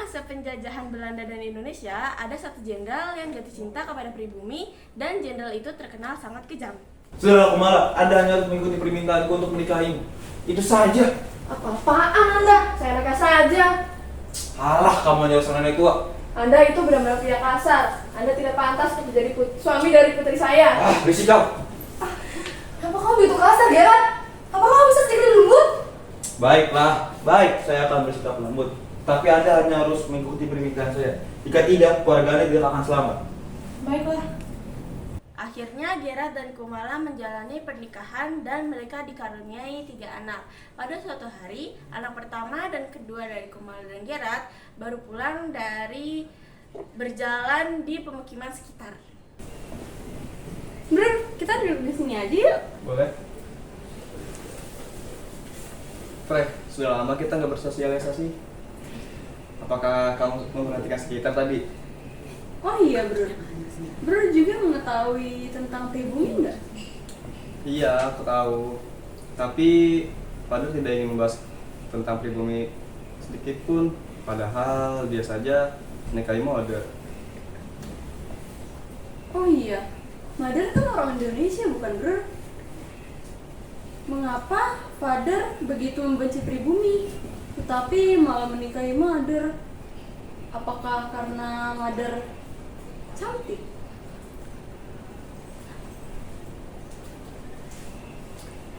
masa penjajahan Belanda dan Indonesia, ada satu jenderal yang jatuh cinta kepada pribumi dan jenderal itu terkenal sangat kejam. Sudahlah Kumala, Anda hanya harus mengikuti permintaanku untuk menikahimu. Itu saja. Apa-apaan Anda? Saya reka saja. Alah, kamu hanya seorang nenek tua. Anda itu benar-benar tidak kasar. Anda tidak pantas untuk menjadi suami dari putri saya. Berisik kau. Kenapa kamu begitu kasar, Gerard? Apa kamu bisa sedikit lembut? Baiklah, baik, saya akan bersikap lembut. Tapi Anda hanya harus mengikuti permintaan saya. Jika tidak, keluarga Anda tidak akan selamat. Baiklah. Akhirnya Gerard dan Kumala menjalani pernikahan dan mereka dikaruniai 3 anak. Pada suatu hari, anak pertama dan kedua dari Kumala dan Gerard baru pulang dari berjalan di pemukiman sekitar. Bro, kita duduk di sini aja yuk. Boleh. Frey, sudah lama kita nggak bersosialisasi. Apakah kamu memperhatikan sekitar tadi? Oh iya bro, bro juga mengetahui tentang pribumi nggak? Iya, aku tahu. Tapi Fadil tidak ingin membahas tentang pribumi sedikit pun. Padahal dia saja menikahi Mother. Oh iya, Mother kan orang Indonesia bukan bro? Mengapa Father begitu membenci pribumi, tetapi malah menikahi Mother? Apakah karena Mother cantik?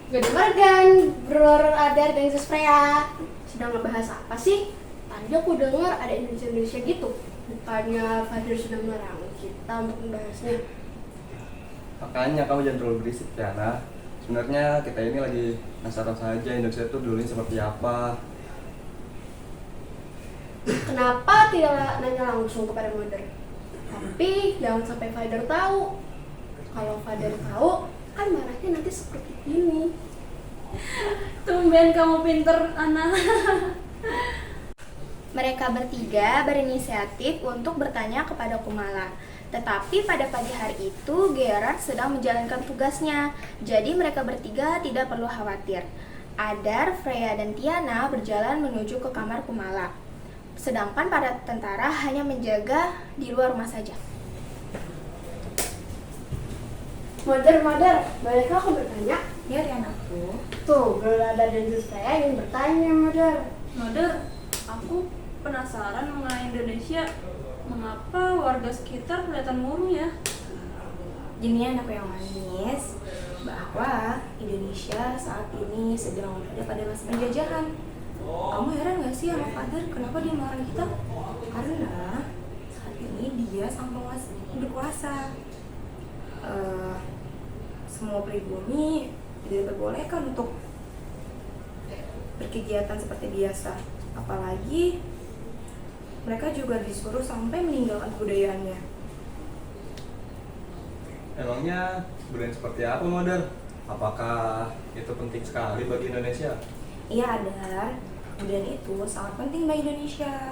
Good morning, Brother Adar dan Sus Freya. Sedang ngebahas apa sih? Tadi aku dengar ada Indonesia gitu. Bukannya Father sudah melarang kita untuk membahasnya. Makanya kamu jangan terlalu berisik ya, Nah. Sebenarnya kita ini lagi penasaran saja Indonesia itu dulunya seperti apa. Kenapa tidak nanya langsung kepada Mother? Tapi jangan sampai Father tahu. Kalau Father tahu, kan marahnya nanti seperti ini. Tumben kamu pinter, Ana. Mereka bertiga berinisiatif untuk bertanya kepada Kumala. Tetapi pada pagi hari itu Gerard sedang menjalankan tugasnya. Jadi mereka bertiga tidak perlu khawatir. Adar, Freya, dan Tiana berjalan menuju ke kamar Kumala. Sedangkan para tentara hanya menjaga di luar rumah saja. Mother, bolehkah aku bertanya? Ya, Tianaku. Tuh, Brother Adar dan Sus Freya ingin bertanya, Mother. Mother, aku penasaran mengenai Indonesia. Mengapa warga sekitar kelihatan murung ya? Gini anakku yang manis, bahwa Indonesia saat ini sedang berada pada masa penjajahan. Kamu heran gak sih sama Father kenapa dia melarang kita? Karena saat ini dia sang penguasa berkuasa. Semua pribumi tidak diperbolehkan untuk berkegiatan seperti biasa. Apalagi mereka juga disuruh sampai meninggalkan kebudayaannya. Emangnya budaya seperti apa, Mother? Apakah itu penting sekali bagi Indonesia? Iya, Adar. Kebudayaan itu sangat penting bagi Indonesia.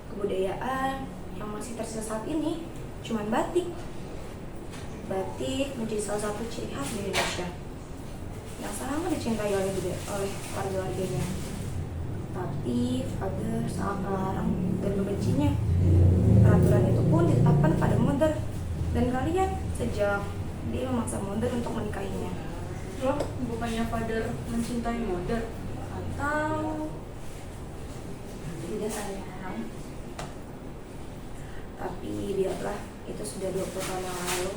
Kebudayaan yang masih tersisa saat ini cuma batik. Batik menjadi salah satu ciri khas di Indonesia yang sangat dicintai oleh warga-warganya. Tapi Father sangat melarang dan membencinya. Peraturan itu pun ditetapkan pada Mother dan kalian sejak dia memaksa Mother untuk menikahinya. Loh, bukannya Father mencintai Mother? Atau Tidak sayang. Tapi biarlah, itu sudah 20 tahun yang lalu.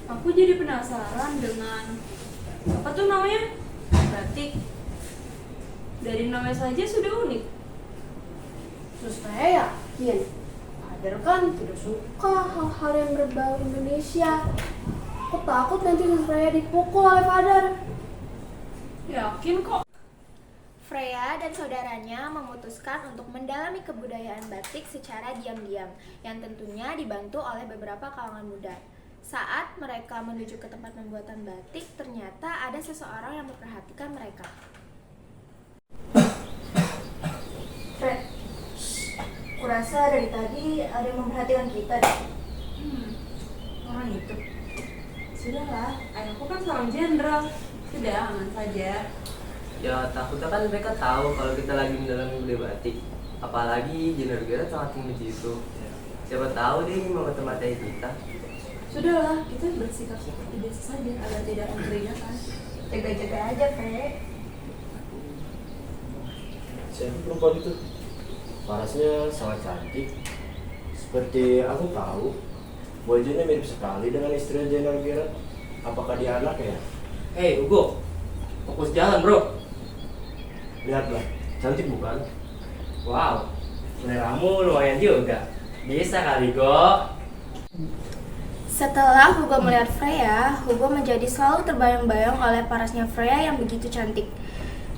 aku jadi penasaran dengan apa tuh namanya? Batik. Dari namanya saja sudah unik. Terus saya yakin Father kan tidak suka hal-hal yang berbau Indonesia. Aku takut nanti saya dipukul oleh Father. Yakin kok. Freya dan saudaranya memutuskan untuk mendalami kebudayaan batik secara diam-diam, yang tentunya dibantu oleh beberapa kalangan muda. Saat mereka menuju ke tempat pembuatan batik, ternyata ada seseorang yang memperhatikan mereka. Fred, kurasa dari tadi ada yang memperhatikan kita deh. Orang itu. Sudahlah, ayahku kan seorang jenderal. Sudah, aman saja. Ya takutnya kan mereka tahu kalau kita lagi mendalami budaya batik. Apalagi Jenderal Gerard sangat membenci itu. Siapa tahu dia ingin memata-matai kita. Sudahlah, kita bersikap seperti biasa saja agar tidak mencurigakan. Jaga-jaga aja, Fre. Siapa perempuan itu? Parasnya sangat cantik. Seperti aku tahu, wajahnya mirip sekali dengan istri Jenderal Gerard. Apakah dia anaknya? Hei Hugo, fokus jalan bro. Lihatlah, cantik bukan? Wow, seleramu lumayan juga. Bisa kali Go. Setelah Hugo melihat Freya, Hugo menjadi selalu terbayang-bayang oleh parasnya Freya yang begitu cantik.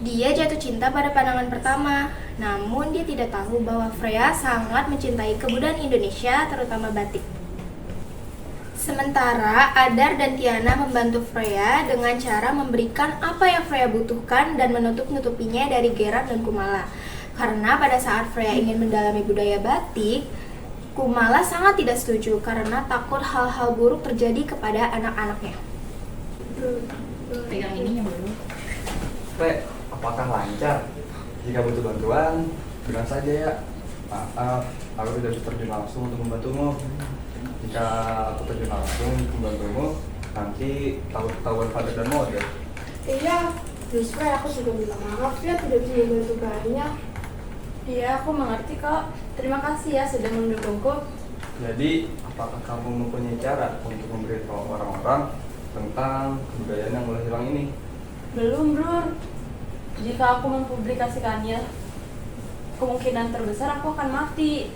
Dia jatuh cinta pada pandangan pertama, namun dia tidak tahu bahwa Freya sangat mencintai kebudayaan Indonesia, terutama batik. Sementara Adar dan Tiana membantu Freya dengan cara memberikan apa yang Freya butuhkan dan menutup-nutupinya dari Gerard dan Kumala. Karena pada saat Freya ingin mendalami budaya batik, Kumala sangat tidak setuju karena takut hal-hal buruk terjadi kepada anak-anaknya. Pegang ininya dulu. Fre, apakah lancar? Jika butuh bantuan, bilang saja ya. Maaf, aku tidak bisa terjun langsung untuk membantumu. Jika aku terjun langsung untuk membantumu, nanti takut ketahuan father dan mother. Iya, justru aku sudah minta maaf ya tidak bisa membantu banyak. Iya, aku mengerti kok. Terima kasih ya sudah mendukungku. Jadi, apakah kamu mempunyai cara untuk memberitahu orang-orang tentang kebudayaan yang mulai hilang ini? Belum, Bro. Jika aku mempublikasikannya, kemungkinan terbesar aku akan mati.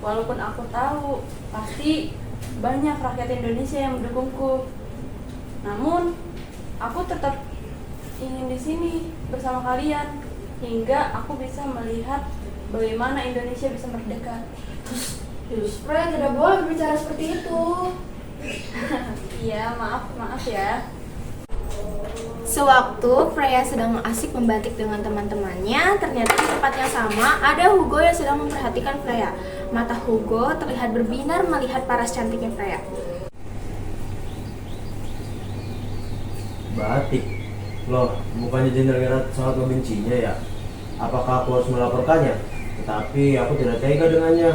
Walaupun aku tahu pasti banyak rakyat Indonesia yang mendukungku. Namun, aku tetap ingin di sini bersama kalian hingga aku bisa melihat bagaimana Indonesia bisa merdeka. Justru tidak boleh berbicara seperti itu. Iya, maaf ya. Sewaktu Freya sedang asik membatik dengan teman-temannya, ternyata di tempat yang sama ada Hugo yang sedang memperhatikan Freya. Mata Hugo terlihat berbinar melihat paras cantiknya Freya. Batik? Loh, bukannya Jenderal Gerard sangat membencinya ya? Apakah aku harus melaporkannya? Tetapi aku tidak tega dengannya.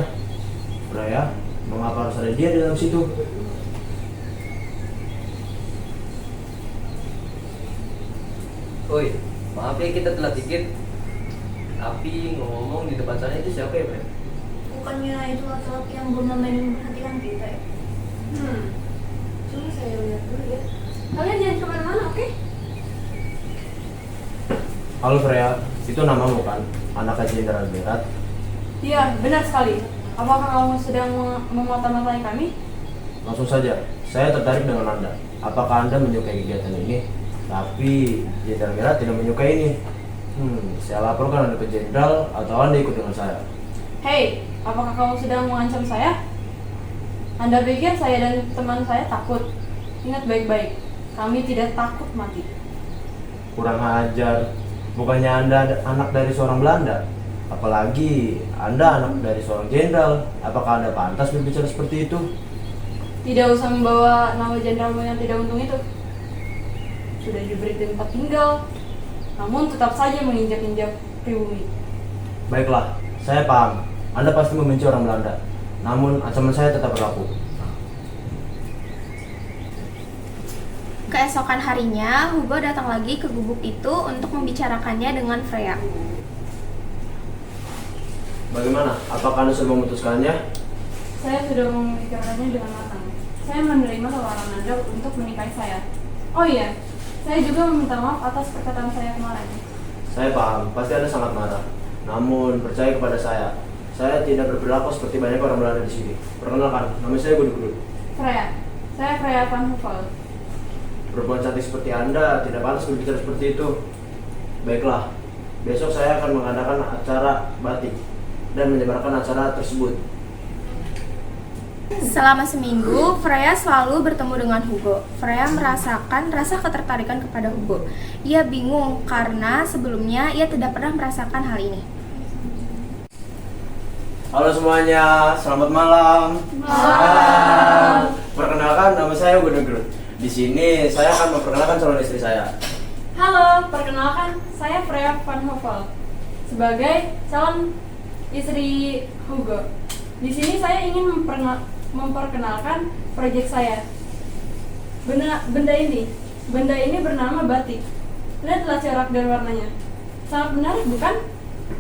Freya, mengapa harus ada dia di dalam situ? Oi, maaf ya kita telat dikit. Tapi ngomong-ngomong di depan sana itu siapa ya, Bre? Bukannya itu laki-laki yang belum main memperhatikan kita ya? Coba saya lihat dulu ya. Kalian jangan kemana-mana, oke? Halo Freya, itu namamu kan? Anak Jenderal Gerard. Iya, benar sekali. Apakah kamu sedang memata-matai kami? Langsung saja, saya tertarik dengan Anda. Apakah Anda menyukai kegiatan ini? Tapi Jenderal Gerard tidak menyukai ini. Saya laporkan Anda ke Jenderal atau Anda ikut dengan saya. Hei, apakah kamu sedang mengancam saya? Anda pikir saya dan teman saya takut? Ingat baik-baik, kami tidak takut mati. Kurang ajar. Bukannya Anda anak dari seorang Belanda? Apalagi Anda anak dari seorang jenderal. Apakah Anda pantas berbicara seperti itu? Tidak usah membawa nama jenderalmu yang tidak untung itu. Sudah diberi tempat tinggal, namun tetap saja menginjak-injak pribumi. Baiklah, saya paham. Anda pasti membenci orang Belanda. Namun ancaman saya tetap berlaku. Keesokan harinya, Hugo datang lagi ke gubuk itu untuk membicarakannya dengan Freya. Bagaimana? Apakah Anda sudah memutuskannya? Saya sudah memikirkannya dengan matang. Saya menerima tawaran Anda untuk menikahi saya. Oh iya, saya juga meminta maaf atas perkataan saya kemarin. Saya paham, pasti Anda sangat marah. Namun percaya kepada saya tidak berperilaku seperti banyak orang Belanda di sini. Perkenalkan, nama saya Guduk-Guduk. Freya, saya Freya van Hoovel. Perempuan cantik seperti Anda tidak pantas berbicara seperti itu. Baiklah, besok saya akan mengadakan acara batik dan menyebarkan acara tersebut. Selama seminggu, Freya selalu bertemu dengan Hugo. Freya merasakan rasa ketertarikan kepada Hugo. Ia bingung karena sebelumnya ia tidak pernah merasakan hal ini. Halo semuanya, selamat malam. Malam. Perkenalkan, nama saya Guduk-Guduk. Di sini saya akan memperkenalkan calon istri saya. Halo, perkenalkan saya Freya Van Hovel sebagai calon istri Hugo. Di sini saya ingin memperkenalkan proyek saya. Benda ini bernama batik. Lihatlah corak dan warnanya. Sangat menarik, bukan?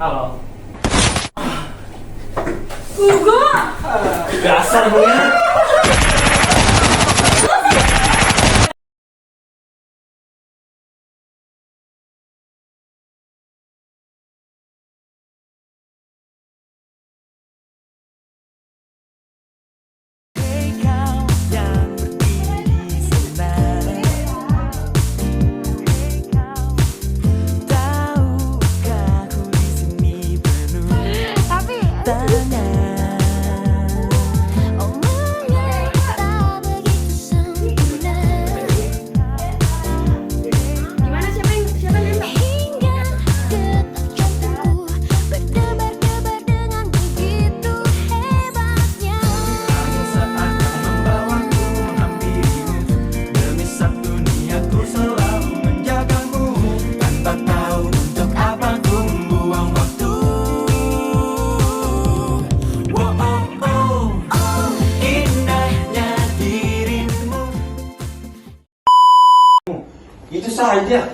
Halo. Hugo! Dasar banget. Gimana, siapa yang nembak? Itu saja.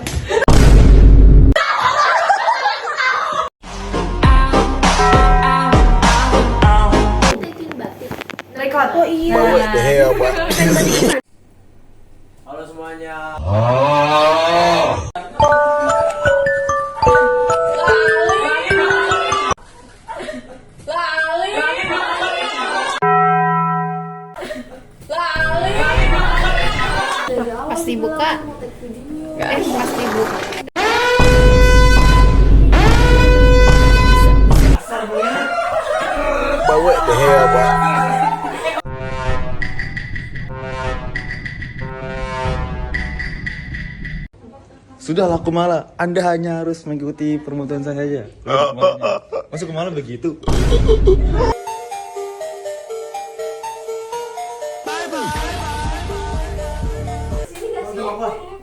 Record. Oh iya. Halo semuanya. Pasti buka. Pasti buka. Sudahlah Kumala, Anda hanya harus mengikuti permutuan saya saja. Masuk Kumala begitu.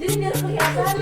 Jadi biar kelihatan.